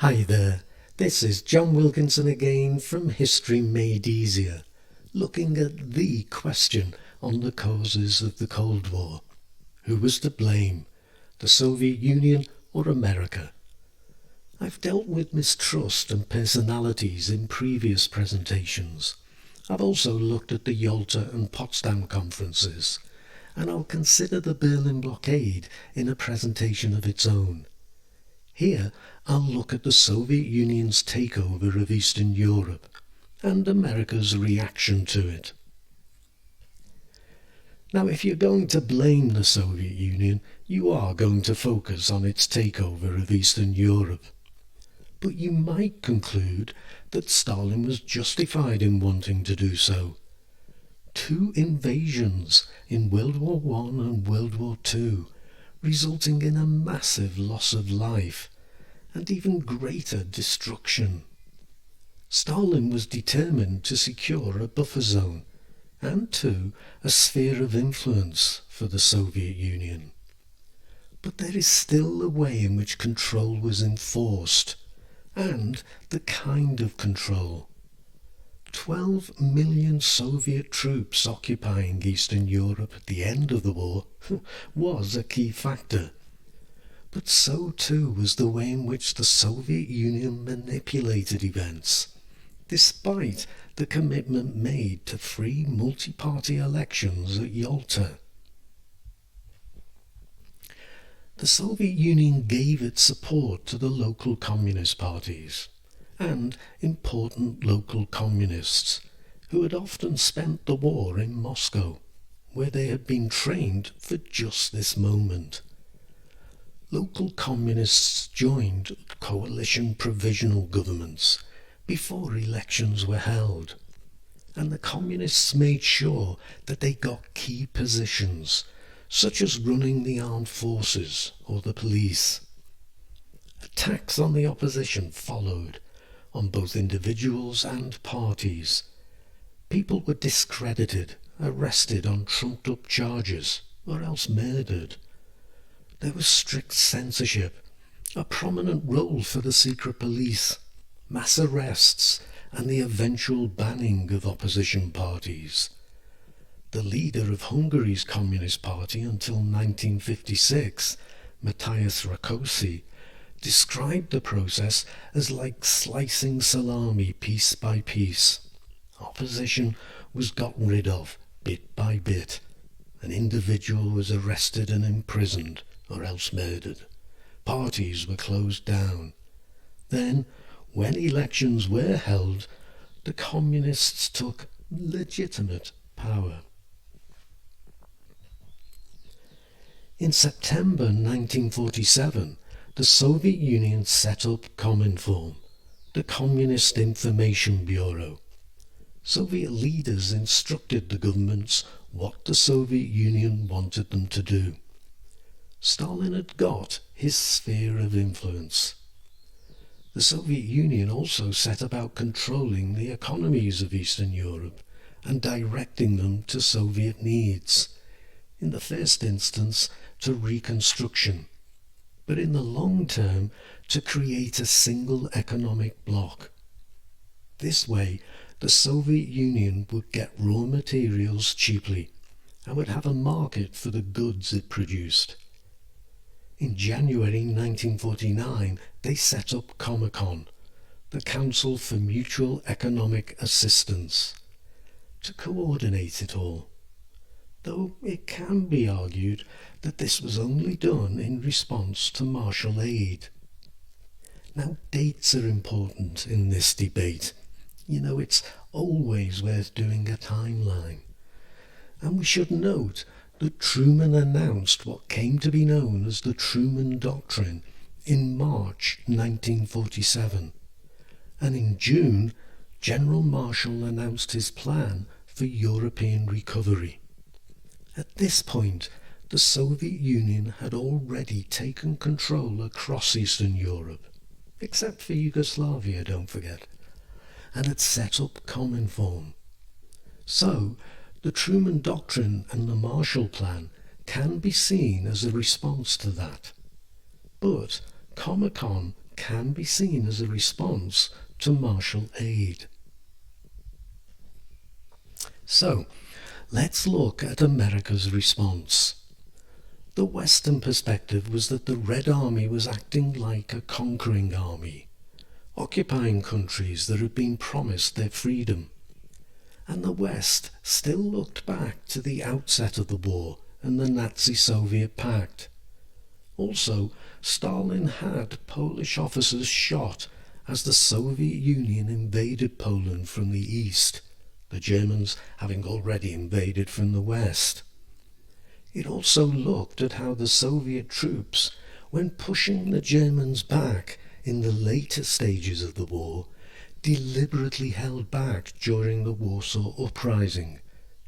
Hi there, this is John Wilkinson again from History Made Easier, looking at the question on the causes of the Cold War. Who was to blame, the Soviet Union or America? I've dealt with mistrust and personalities in previous presentations. I've also looked at the Yalta and Potsdam conferences, and I'll consider the Berlin blockade in a presentation of its own. Here I'll look at the Soviet Union's takeover of Eastern Europe and America's reaction to it. Now, if you're going to blame the Soviet Union, you are going to focus on its takeover of Eastern Europe. But you might conclude that Stalin was justified in wanting to do so. 2 invasions in World War I and World War II, resulting in a massive loss of life and even greater destruction. Stalin was determined to secure a buffer zone and too a sphere of influence for the Soviet Union. But there is still a way in which control was enforced, and the kind of control. 12 million Soviet troops occupying Eastern Europe at the end of the war was a key factor. But so too was the way in which the Soviet Union manipulated events, despite the commitment made to free multi-party elections at Yalta. The Soviet Union gave its support to the local communist parties and important local communists who had often spent the war in Moscow, where they had been trained for just this moment. Local communists joined coalition provisional governments before elections were held, and the communists made sure that they got key positions, such as running the armed forces or the police. Attacks on the opposition followed, on both individuals and parties. People were discredited, arrested on trumped-up charges, or else murdered. There was strict censorship, a prominent role for the secret police, mass arrests, and the eventual banning of opposition parties. The leader of Hungary's Communist Party until 1956, Matthias Rákosi, described the process as like slicing salami piece by piece. Opposition was gotten rid of bit by bit. An individual was arrested and imprisoned, or else murdered. Parties were closed down. Then, when elections were held, the communists took legitimate power. In September 1947, the Soviet Union set up Cominform, the Communist Information Bureau. Soviet leaders instructed the governments what the Soviet Union wanted them to do. Stalin had got his sphere of influence. The Soviet Union also set about controlling the economies of Eastern Europe and directing them to Soviet needs, in the first instance to reconstruction, but in the long term to create a single economic bloc. This way, the Soviet Union would get raw materials cheaply and would have a market for the goods it produced. In January 1949, they set up Comecon, the Council for Mutual Economic Assistance, to coordinate it all, though it can be argued that this was only done in response to Marshall aid. Now, dates are important in this debate. It's always worth doing a timeline. And we should note that Truman announced what came to be known as the Truman Doctrine in March 1947. And in June, General Marshall announced his plan for European recovery. At this point, the Soviet Union had already taken control across Eastern Europe, except for Yugoslavia, don't forget, and had set up Cominform. So, the Truman Doctrine and the Marshall Plan can be seen as a response to that. But Comecon can be seen as a response to martial aid. So, let's look at America's response. The Western perspective was that the Red Army was acting like a conquering army, occupying countries that had been promised their freedom. And the West still looked back to the outset of the war and the Nazi-Soviet pact. Also, Stalin had Polish officers shot as the Soviet Union invaded Poland from the east, the Germans having already invaded from the west. It also looked at how the Soviet troops, when pushing the Germans back in the later stages of the war, deliberately held back during the Warsaw Uprising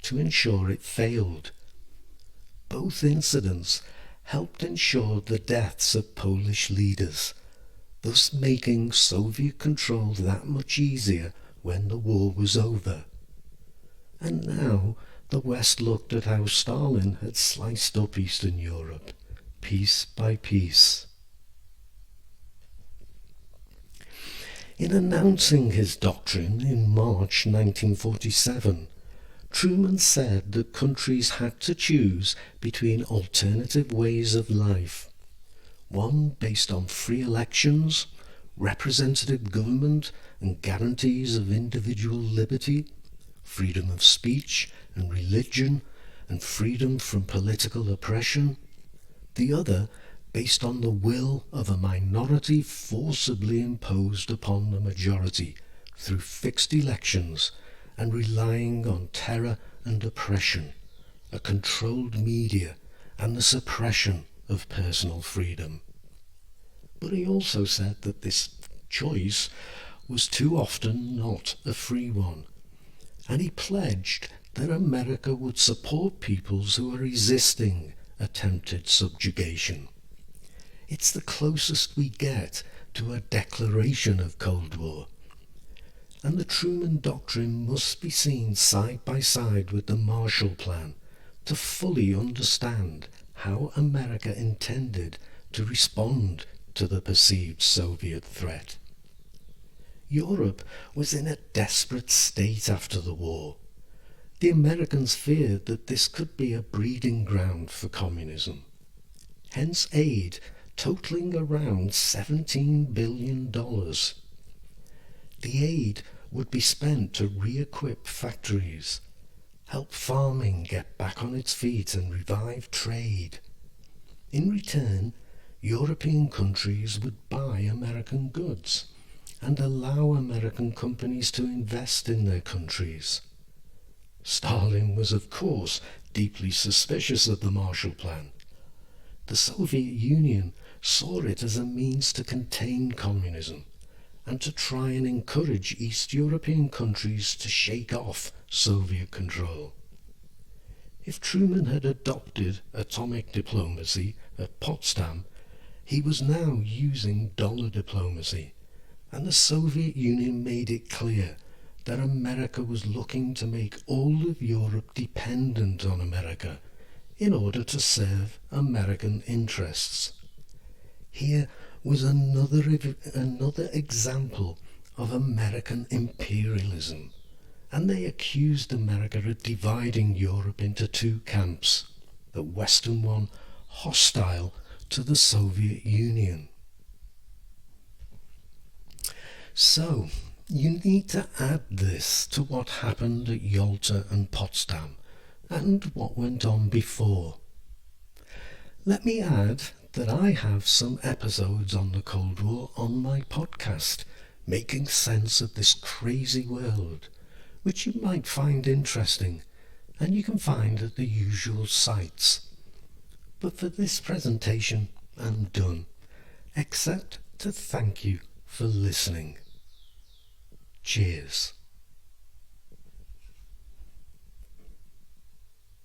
to ensure it failed. Both incidents helped ensure the deaths of Polish leaders, thus making Soviet control that much easier when the war was over. And now the West looked at how Stalin had sliced up Eastern Europe, piece by piece. In announcing his doctrine in March 1947, Truman said that countries had to choose between alternative ways of life, one based on free elections, representative government and guarantees of individual liberty, freedom of speech and religion, and freedom from political oppression, the other based on the will of a minority forcibly imposed upon the majority through fixed elections and relying on terror and oppression, a controlled media, and the suppression of personal freedom. But he also said that this choice was too often not a free one, and he pledged that America would support peoples who are resisting attempted subjugation. It's the closest we get to a declaration of Cold War. And the Truman Doctrine must be seen side by side with the Marshall Plan to fully understand how America intended to respond to the perceived Soviet threat. Europe was in a desperate state after the war. The Americans feared that this could be a breeding ground for communism. Hence aid totaling around $17 billion. The aid would be spent to re-equip factories, help farming get back on its feet and revive trade. In return, European countries would buy American goods and allow American companies to invest in their countries. Stalin was, of course, deeply suspicious of the Marshall Plan. The Soviet Union saw it as a means to contain communism and to try and encourage East European countries to shake off Soviet control. If Truman had adopted atomic diplomacy at Potsdam, he was now using dollar diplomacy, and the Soviet Union made it clear that America was looking to make all of Europe dependent on America in order to serve American interests. Here was another example of American imperialism, and they accused America of dividing Europe into two camps, the Western one hostile to the Soviet Union. So, you need to add this to what happened at Yalta and Potsdam, and what went on before. Let me add that I have some episodes on the Cold War on my podcast, making sense of this crazy world, which you might find interesting, and you can find at the usual sites. But for this presentation, I'm done, except to thank you for listening. Cheers.